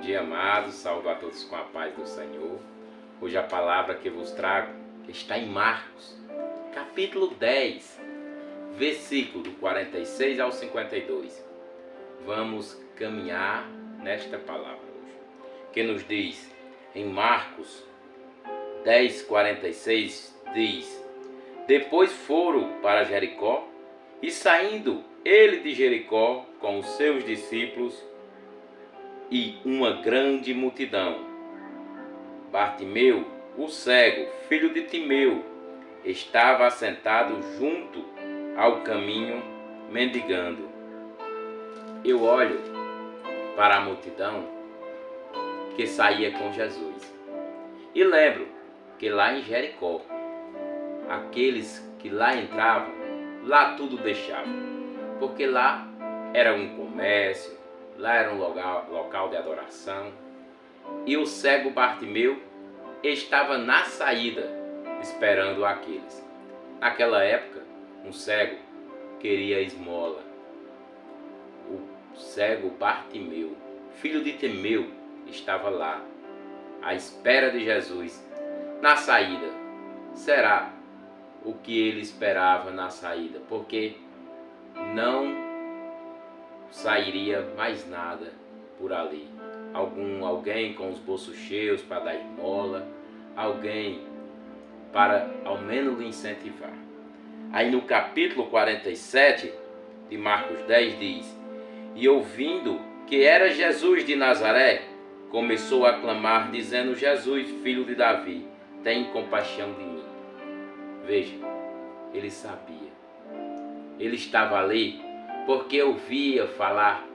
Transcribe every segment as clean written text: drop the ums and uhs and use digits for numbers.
dia, amados. Saúdo a todos com a paz do Senhor. Hoje a palavra que vos trago está em Marcos, capítulo 10, versículo do 46 ao 52. Vamos caminhar nesta palavra hoje, que nos diz em Marcos 10, 46, diz: Depois foram para Jericó, e saindo ele de Jericó com os seus discípulos e uma grande multidão, Bartimeu, o cego, filho de Timeu, estava assentado junto ao caminho, mendigando. Eu olho para a multidão que saía com Jesus e lembro que lá em Jericó, aqueles que lá entravam, lá tudo deixavam, porque lá era um comércio, lá era um local de adoração, e o cego Bartimeu estava na saída, esperando aqueles. Naquela época, um cego queria esmola. O cego Bartimeu, filho de Timeu, estava lá, à espera de Jesus, na saída. Será o que ele esperava na saída, porque não sairia mais nada por ali. Alguém com os bolsos cheios para dar esmola, alguém para ao menos lhe incentivar. Aí no capítulo 47 de Marcos 10 diz: E ouvindo que era Jesus de Nazaré, começou a clamar, dizendo: Jesus, filho de Davi, tem compaixão de mim. Veja, ele sabia. Ele estava ali porque ouvia falar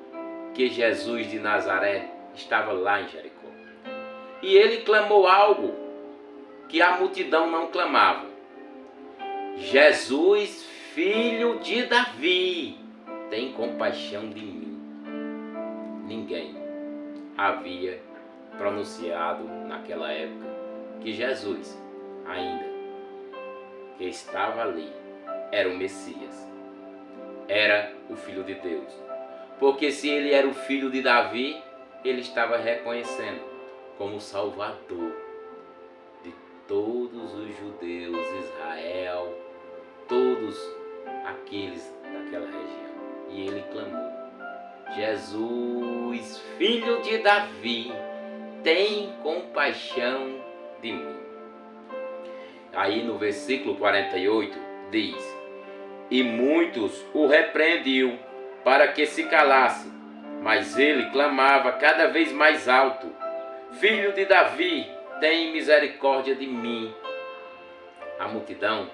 que Jesus de Nazaré estava lá em Jericó. E ele clamou algo que a multidão não clamava: Jesus, filho de Davi, tem compaixão de mim. Ninguém havia pronunciado naquela época que Jesus, ainda que estava ali, era o Messias, era o Filho de Deus. Porque se ele era o filho de Davi, ele estava reconhecendo como o Salvador de todos os judeus, Israel, todos aqueles daquela região. E ele clamou: Jesus, filho de Davi, tem compaixão de mim. Aí no versículo 48 diz: E muitos o repreendiam para que se calasse, mas ele clamava cada vez mais alto: Filho de Davi, tem misericórdia de mim. A multidão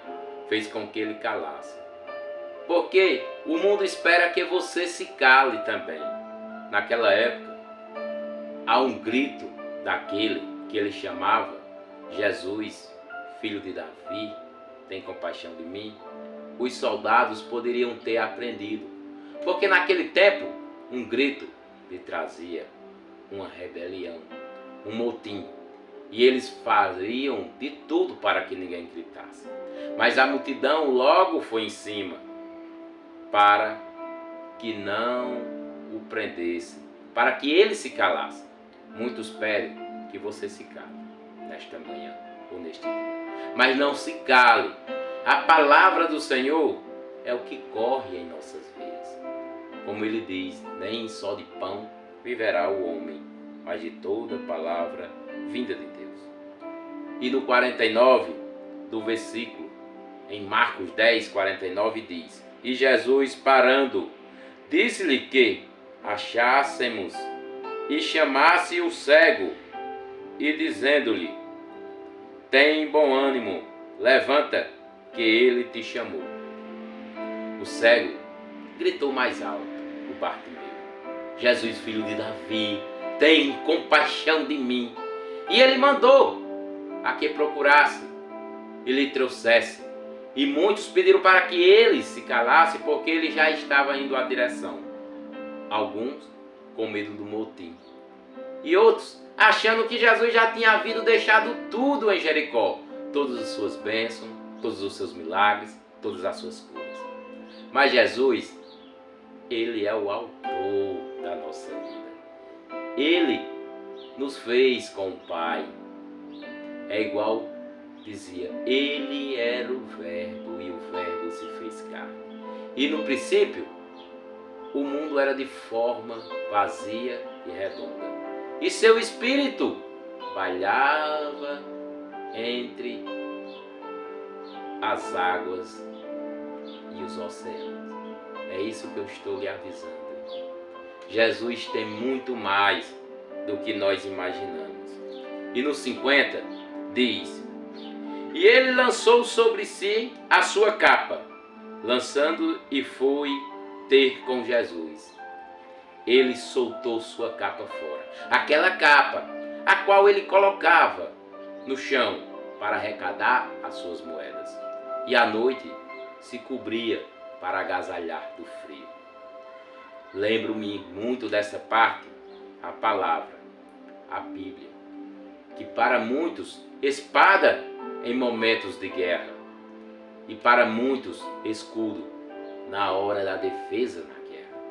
fez com que ele calasse, porque o mundo espera que você se cale também. Naquela época, há um grito daquele que ele chamava: Jesus, filho de Davi, tem compaixão de mim. Os soldados poderiam ter aprendido, porque naquele tempo um grito lhe trazia uma rebelião, um motim, e eles faziam de tudo para que ninguém gritasse. Mas a multidão logo foi em cima para que não o prendesse, para que ele se calasse. Muitos pedem que você se cale nesta manhã ou neste dia, mas não se cale. A palavra do Senhor é o que corre em nossas veias. Como ele diz: nem só de pão viverá o homem, mas de toda palavra vinda de Deus. E no 49 do versículo, em Marcos 10, 49 diz: E Jesus, parando, disse-lhe que achássemos e chamasse o cego, e dizendo-lhe: Tem bom ânimo, levanta, que ele te chamou. O cego gritou mais alto, o Bartimeu: Jesus, filho de Davi, tem compaixão de mim. E ele mandou a que procurasse e lhe trouxesse. E muitos pediram para que ele se calasse, porque ele já estava indo à direção. Alguns com medo do motim, e outros achando que Jesus já tinha havido deixado tudo em Jericó, todas as suas bênçãos, todos os seus milagres, todas as suas curas. Mas Jesus, ele é o autor da nossa vida. Ele nos fez com o Pai. É igual dizia, ele era o Verbo e o Verbo se fez carne. E no princípio, o mundo era de forma vazia e redonda. E seu espírito bailava entre as águas e os oceanos. É isso que eu estou lhe avisando. Jesus tem muito mais do que nós imaginamos. E no 50 diz: e ele lançou sobre si a sua capa, lançando e foi ter com Jesus. Ele soltou sua capa fora. Aquela capa, a qual ele colocava no chão para arrecadar as suas moedas. E à noite se cobria para agasalhar do frio. Lembro-me muito dessa parte, a palavra, a Bíblia, que para muitos, espada em momentos de guerra, e para muitos, escudo na hora da defesa na guerra.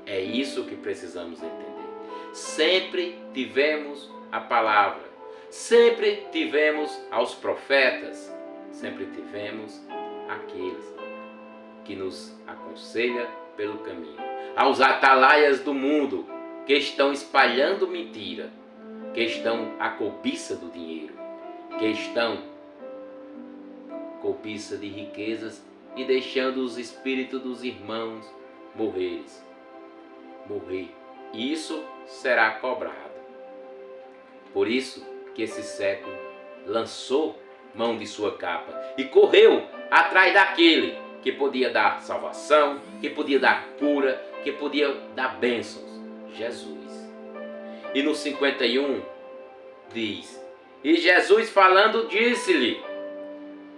É isso que precisamos entender. Sempre tivemos a palavra, sempre tivemos aos profetas, sempre tivemos aqueles que nos aconselham pelo caminho, aos atalaias do mundo que estão espalhando mentira, que estão à cobiça do dinheiro, que estão cobiça de riquezas e deixando os espíritos dos irmãos morrer. Isso será cobrado. Por isso que esse século lançou mão de sua capa e correu atrás daquele que podia dar salvação, que podia dar cura, que podia dar bênçãos, Jesus. E no 51 diz: e Jesus falando disse-lhe: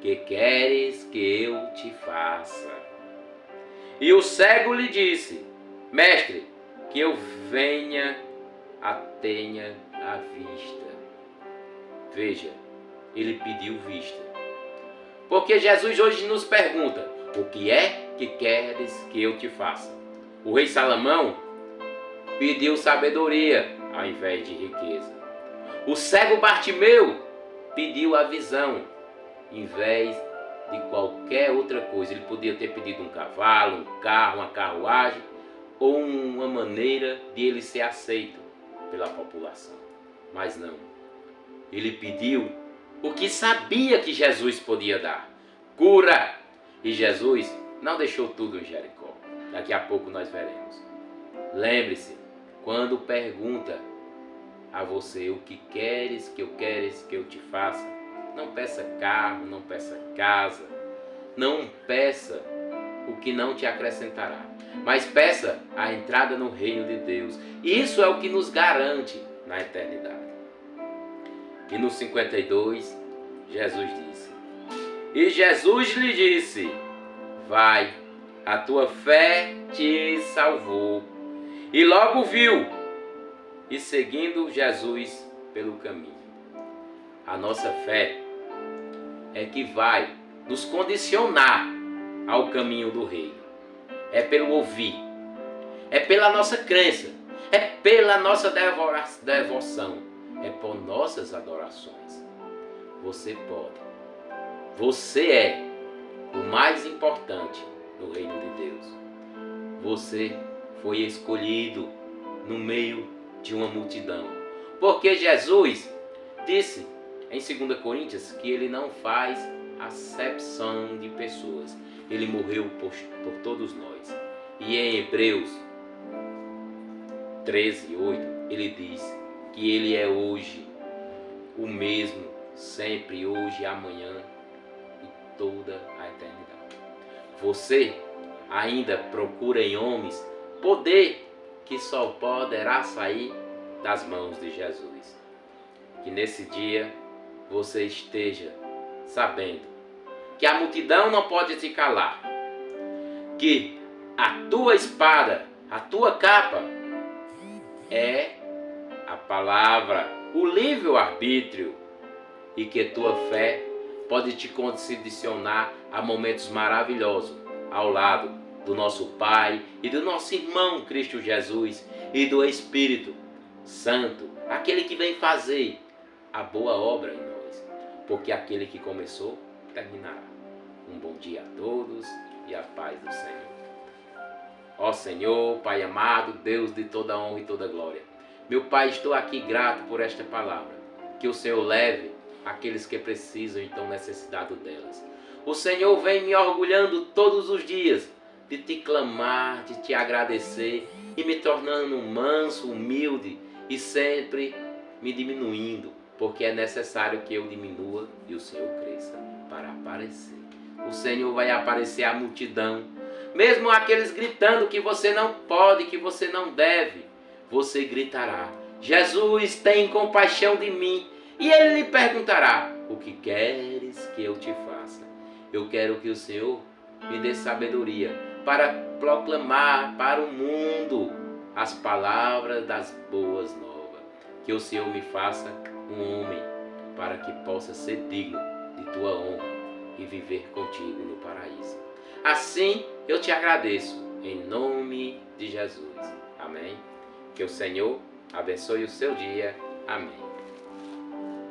que queres que eu te faça? E o cego lhe disse: mestre, que eu venha a tenha a vista. Veja, ele pediu vista. Porque Jesus hoje nos pergunta: o que é que queres que eu te faça? O rei Salomão pediu sabedoria ao invés de riqueza. O cego Bartimeu pediu a visão em vez de qualquer outra coisa. Ele podia ter pedido um cavalo, um carro, uma carruagem ou uma maneira de ele ser aceito pela população. Mas não. Ele pediu o que sabia que Jesus podia dar: cura. E Jesus não deixou tudo em Jericó. Daqui a pouco nós veremos. Lembre-se, quando pergunta a você o que queres que eu te faça, não peça carro, não peça casa, não peça o que não te acrescentará, mas peça a entrada no reino de Deus. Isso é o que nos garante na eternidade. E no 52, Jesus disse: e Jesus lhe disse: vai, a tua fé te salvou. E logo viu, e seguindo Jesus pelo caminho. A nossa fé é que vai nos condicionar ao caminho do reino. É pelo ouvir, é pela nossa crença, é pela nossa devoção, é por nossas adorações. Você pode, você é o mais importante no reino de Deus. Você foi escolhido no meio de uma multidão, porque Jesus disse em 2 Coríntios que ele não faz acepção de pessoas. Ele morreu por todos nós. E em Hebreus 13:8 ele diz que ele é hoje o mesmo, sempre, hoje e amanhã e toda a eternidade. Você ainda procura em homens poder que só poderá sair das mãos de Jesus. Que nesse dia você esteja sabendo que a multidão não pode te calar, que a tua espada, a tua capa é a palavra, o livre-arbítrio, e que tua fé pode te condicionar a momentos maravilhosos ao lado do nosso Pai e do nosso irmão Cristo Jesus e do Espírito Santo aquele que vem fazer a boa obra em nós, porque aquele que começou, terminará. Um bom dia a todos e a paz do Senhor. Ó Senhor, Pai amado, Deus de toda honra e toda glória. Meu Pai, estou aqui grato por esta palavra. Que o Senhor leve aqueles que precisam e estão necessitados delas. O Senhor vem me orgulhando todos os dias de te clamar, de te agradecer e me tornando manso, humilde e sempre me diminuindo, porque é necessário que eu diminua e o Senhor cresça para aparecer. O Senhor vai aparecer à multidão, mesmo aqueles gritando que você não pode, que você não deve, você gritará: Jesus, tem compaixão de mim. E Ele lhe perguntará: o que queres que eu te faça? Eu quero que o Senhor me dê sabedoria para proclamar para o mundo as palavras das boas novas. Que o Senhor me faça um homem para que possa ser digno de tua honra e viver contigo no paraíso. Assim eu te agradeço, em nome de Jesus. Amém. Que o Senhor abençoe o seu dia. Amém.